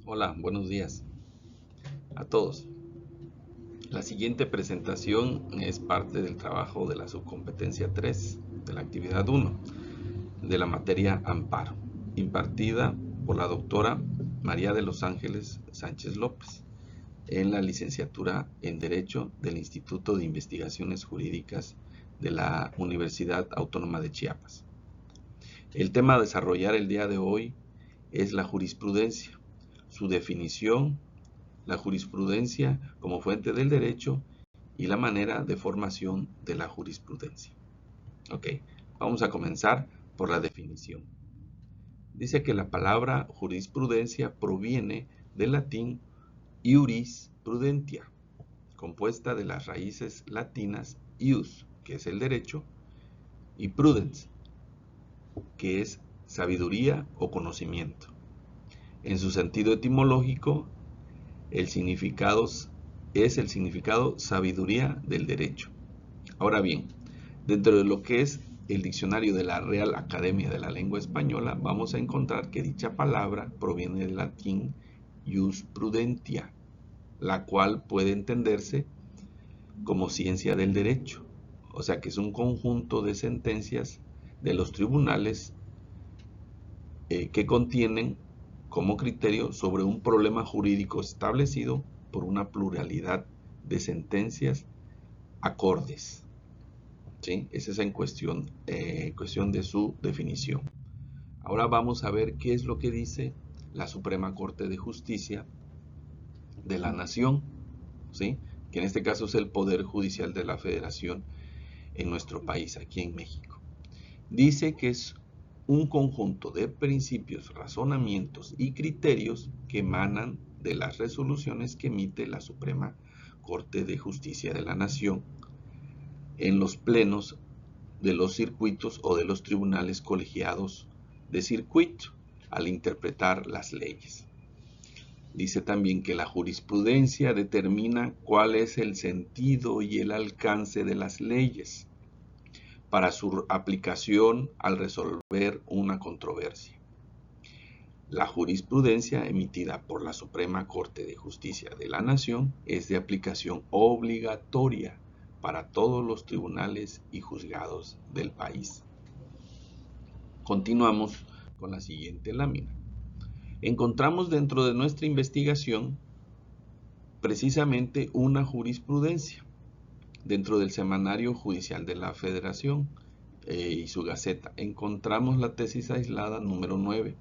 Hola, buenos días a todos. La siguiente presentación es parte del trabajo de la subcompetencia 3 de la actividad 1 de la materia Amparo, impartida por la doctora María de los Ángeles Sánchez López en la licenciatura en Derecho del Instituto de Investigaciones Jurídicas de la Universidad Autónoma de Chiapas. El tema a desarrollar el día de hoy es la jurisprudencia, su definición, la jurisprudencia como fuente del derecho y la manera de formación de la jurisprudencia. Ok, vamos a comenzar por la definición. Dice que la palabra jurisprudencia proviene del latín iuris prudentia, compuesta de las raíces latinas ius, que es el derecho, y prudens, que es sabiduría o conocimiento. En su sentido etimológico, el significado es el significado sabiduría del derecho. Ahora bien, dentro de lo que es el diccionario de la Real Academia de la Lengua Española, vamos a encontrar que dicha palabra proviene del latín ius prudentia, la cual puede entenderse como ciencia del derecho, o sea que es un conjunto de sentencias de los tribunales que contienen como criterio sobre un problema jurídico establecido por una pluralidad de sentencias acordes. ¿Sí? Esa es en cuestión de su definición. Ahora vamos a ver qué es lo que dice la Suprema Corte de Justicia de la Nación, ¿sí? Que en este caso es el Poder Judicial de la Federación en nuestro país, aquí en México. Dice que es un conjunto de principios, razonamientos y criterios que emanan de las resoluciones que emite la Suprema Corte de Justicia de la Nación en los plenos de los circuitos o de los tribunales colegiados de circuito al interpretar las leyes. Dice también que la jurisprudencia determina cuál es el sentido y el alcance de las leyes para su aplicación al resolver una controversia. La jurisprudencia emitida por la Suprema Corte de Justicia de la Nación es de aplicación obligatoria para todos los tribunales y juzgados del país. Continuamos con la siguiente lámina. Encontramos dentro de nuestra investigación precisamente una jurisprudencia dentro del Semanario Judicial de la Federación y su Gaceta. Encontramos la tesis aislada número 9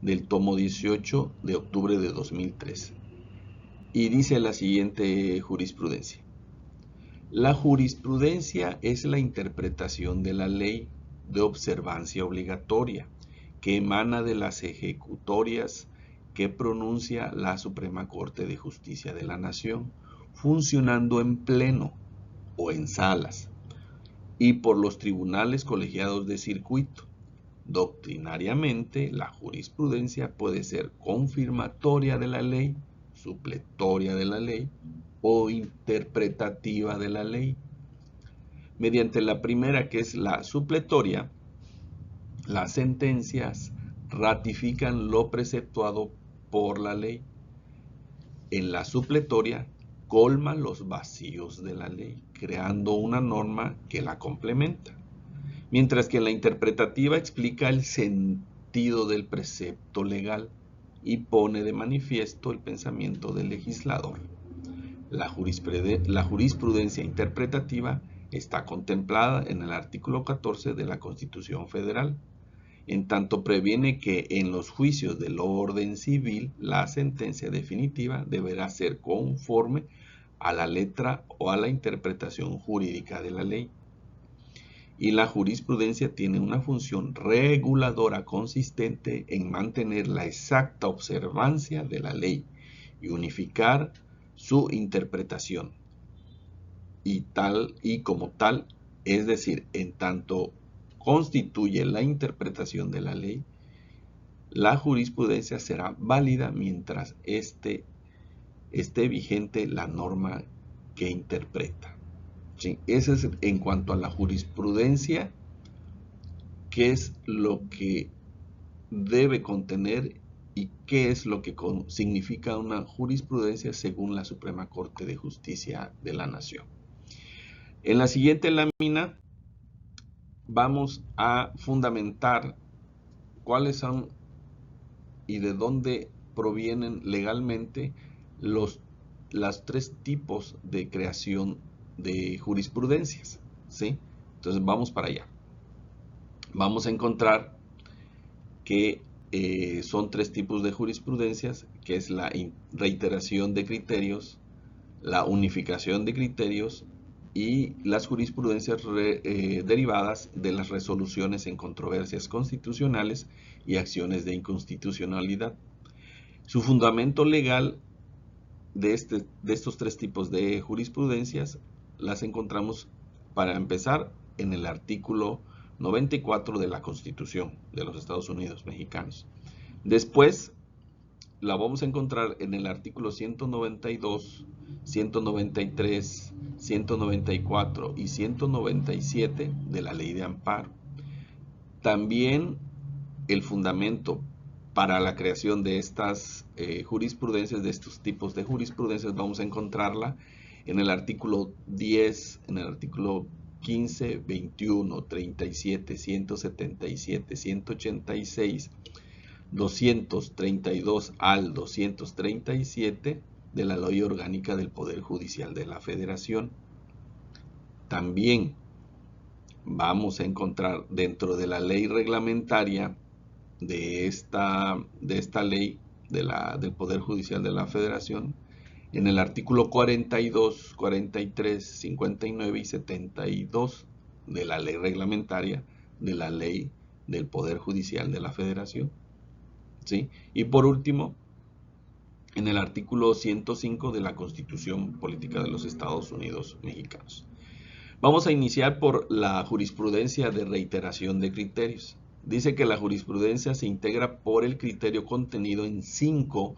del tomo 18 de octubre de 2003 y dice la siguiente jurisprudencia. La jurisprudencia es la interpretación de la ley de observancia obligatoria que emana de las ejecutorias que pronuncia la Suprema Corte de Justicia de la Nación, funcionando en pleno o en salas y por los tribunales colegiados de circuito. Doctrinariamente, la jurisprudencia puede ser confirmatoria de la ley, supletoria de la ley o interpretativa de la ley. Mediante la primera, que es la supletoria, las sentencias ratifican lo preceptuado por la ley. En la supletoria, colma los vacíos de la ley, creando una norma que la complementa. Mientras que la interpretativa explica el sentido del precepto legal y pone de manifiesto el pensamiento del legislador. La jurisprudencia interpretativa está contemplada en el artículo 14 de la Constitución Federal, en tanto previene que en los juicios del orden civil la sentencia definitiva deberá ser conforme a la letra o a la interpretación jurídica de la ley. Y la jurisprudencia tiene una función reguladora consistente en mantener la exacta observancia de la ley y unificar su interpretación. Y como tal, es decir, en tanto constituye la interpretación de la ley, la jurisprudencia será válida mientras esté vigente la norma que interpreta. ¿Sí? Eso es en cuanto a la jurisprudencia, qué es lo que debe contener y qué es lo que significa una jurisprudencia según la Suprema Corte de Justicia de la Nación. En la siguiente lámina vamos a fundamentar cuáles son y de dónde provienen legalmente los tres tipos de creación de jurisprudencias, ¿sí? Entonces vamos para allá. Vamos a encontrar que son tres tipos de jurisprudencias, que es la reiteración de criterios, la unificación de criterios y las jurisprudencias derivadas de las resoluciones en controversias constitucionales y acciones de inconstitucionalidad. Su fundamento legal de estos tres tipos de jurisprudencias las encontramos, para empezar, en el artículo 94 de la Constitución de los Estados Unidos mexicanos. Después la vamos a encontrar en el artículo 192, 193, 194 y 197 de la Ley de Amparo. También el fundamento para la creación de estas jurisprudencias, de estos tipos de jurisprudencias, vamos a encontrarla en el artículo 10, en el artículo 15, 21, 37, 177, 186, 232 al 237 de la Ley Orgánica del Poder Judicial de la Federación. También vamos a encontrar dentro de la ley reglamentaria de esta ley del Poder Judicial de la Federación, en el artículo 42, 43, 59 y 72 de la ley reglamentaria de la ley del Poder Judicial de la Federación, ¿sí? Y por último, en el artículo 105 de la Constitución Política de los Estados Unidos Mexicanos. Vamos a iniciar por la jurisprudencia de reiteración de criterios. Dice que la jurisprudencia se integra por el criterio contenido en 5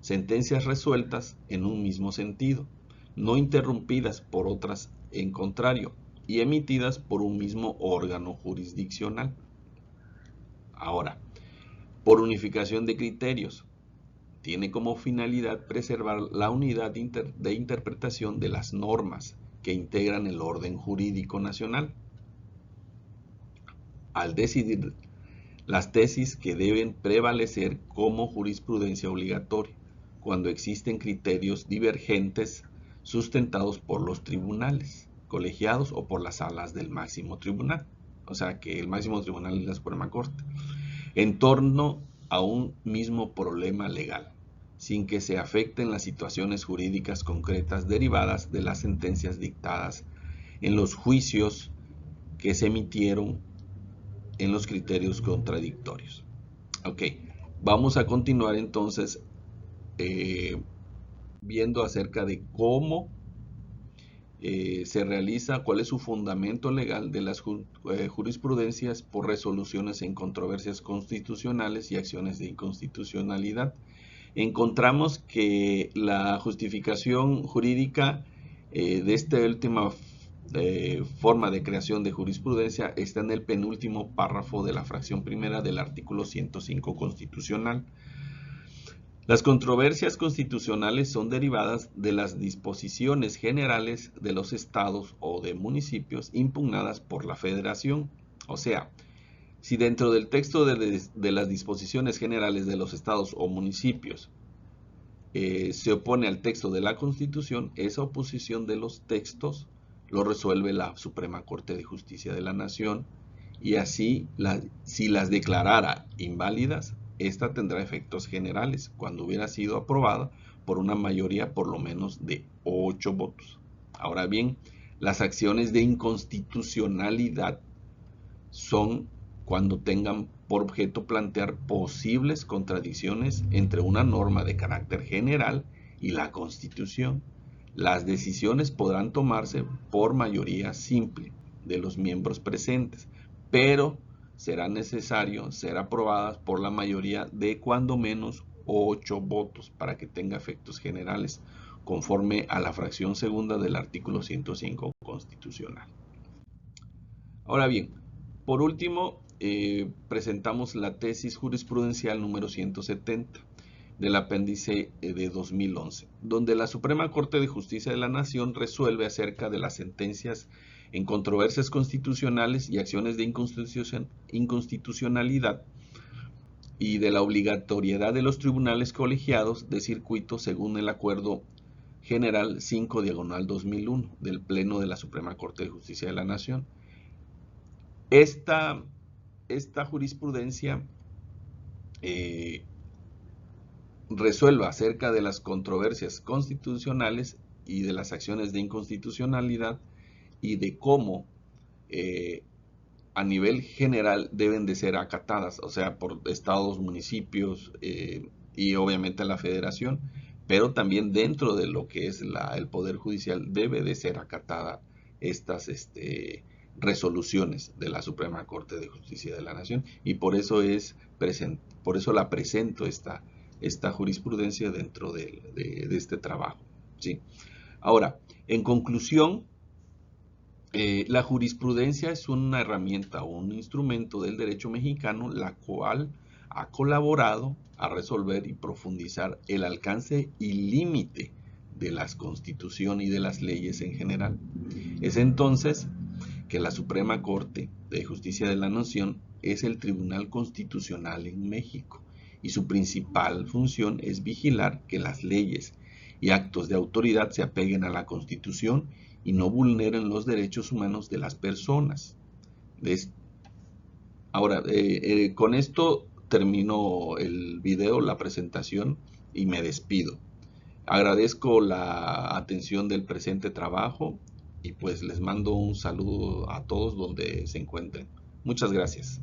sentencias resueltas en un mismo sentido, no interrumpidas por otras en contrario, y emitidas por un mismo órgano jurisdiccional. Ahora, por unificación de criterios, tiene como finalidad preservar la unidad de interpretación de las normas que integran el orden jurídico nacional, al decidir las tesis que deben prevalecer como jurisprudencia obligatoria, cuando existen criterios divergentes sustentados por los tribunales colegiados o por las salas del máximo tribunal, o sea que el máximo tribunal es la Suprema Corte, en torno a un mismo problema legal, sin que se afecten las situaciones jurídicas concretas derivadas de las sentencias dictadas en los juicios que se emitieron en los criterios contradictorios. Ok, vamos a continuar entonces viendo acerca de cómo se realiza, cuál es su fundamento legal de las jurisprudencias por resoluciones en controversias constitucionales y acciones de inconstitucionalidad. Encontramos que la justificación jurídica de esta última forma de creación de jurisprudencia está en el penúltimo párrafo de la fracción primera del artículo 105 constitucional. Las controversias constitucionales son derivadas de las disposiciones generales de los estados o de municipios impugnadas por la Federación. O sea, si dentro del texto de las disposiciones generales de los estados o municipios se opone al texto de la Constitución, esa oposición de los textos lo resuelve la Suprema Corte de Justicia de la Nación, y así, si las declarara inválidas, esta tendrá efectos generales cuando hubiera sido aprobada por una mayoría por lo menos de 8 votos. Ahora bien, las acciones de inconstitucionalidad son cuando tengan por objeto plantear posibles contradicciones entre una norma de carácter general y la Constitución. Las decisiones podrán tomarse por mayoría simple de los miembros presentes, pero será necesario ser aprobadas por la mayoría de cuando menos 8 votos para que tenga efectos generales, conforme a la fracción segunda del artículo 105 constitucional. Ahora bien, por último, presentamos la tesis jurisprudencial número 170 del apéndice de 2011, donde la Suprema Corte de Justicia de la Nación resuelve acerca de las sentencias en controversias constitucionales y acciones de inconstitucionalidad y de la obligatoriedad de los tribunales colegiados de circuito según el Acuerdo General 5/2001 del Pleno de la Suprema Corte de Justicia de la Nación. Esta jurisprudencia resuelva acerca de las controversias constitucionales y de las acciones de inconstitucionalidad y de cómo a nivel general deben de ser acatadas, o sea, por estados, municipios y obviamente la federación, pero también dentro de lo que es el Poder Judicial debe de ser acatada estas resoluciones de la Suprema Corte de Justicia de la Nación, y por eso la presento esta jurisprudencia dentro de este trabajo, ¿sí? Ahora, en conclusión, la jurisprudencia es una herramienta o un instrumento del derecho mexicano, la cual ha colaborado a resolver y profundizar el alcance y límite de la Constitución y de las leyes en general. Es entonces que la Suprema Corte de Justicia de la Nación es el Tribunal Constitucional en México, y su principal función es vigilar que las leyes y actos de autoridad se apeguen a la Constitución y no vulneren los derechos humanos de las personas. Ahora, con esto termino el video, la presentación, y me despido. Agradezco la atención del presente trabajo y pues les mando un saludo a todos donde se encuentren. Muchas gracias.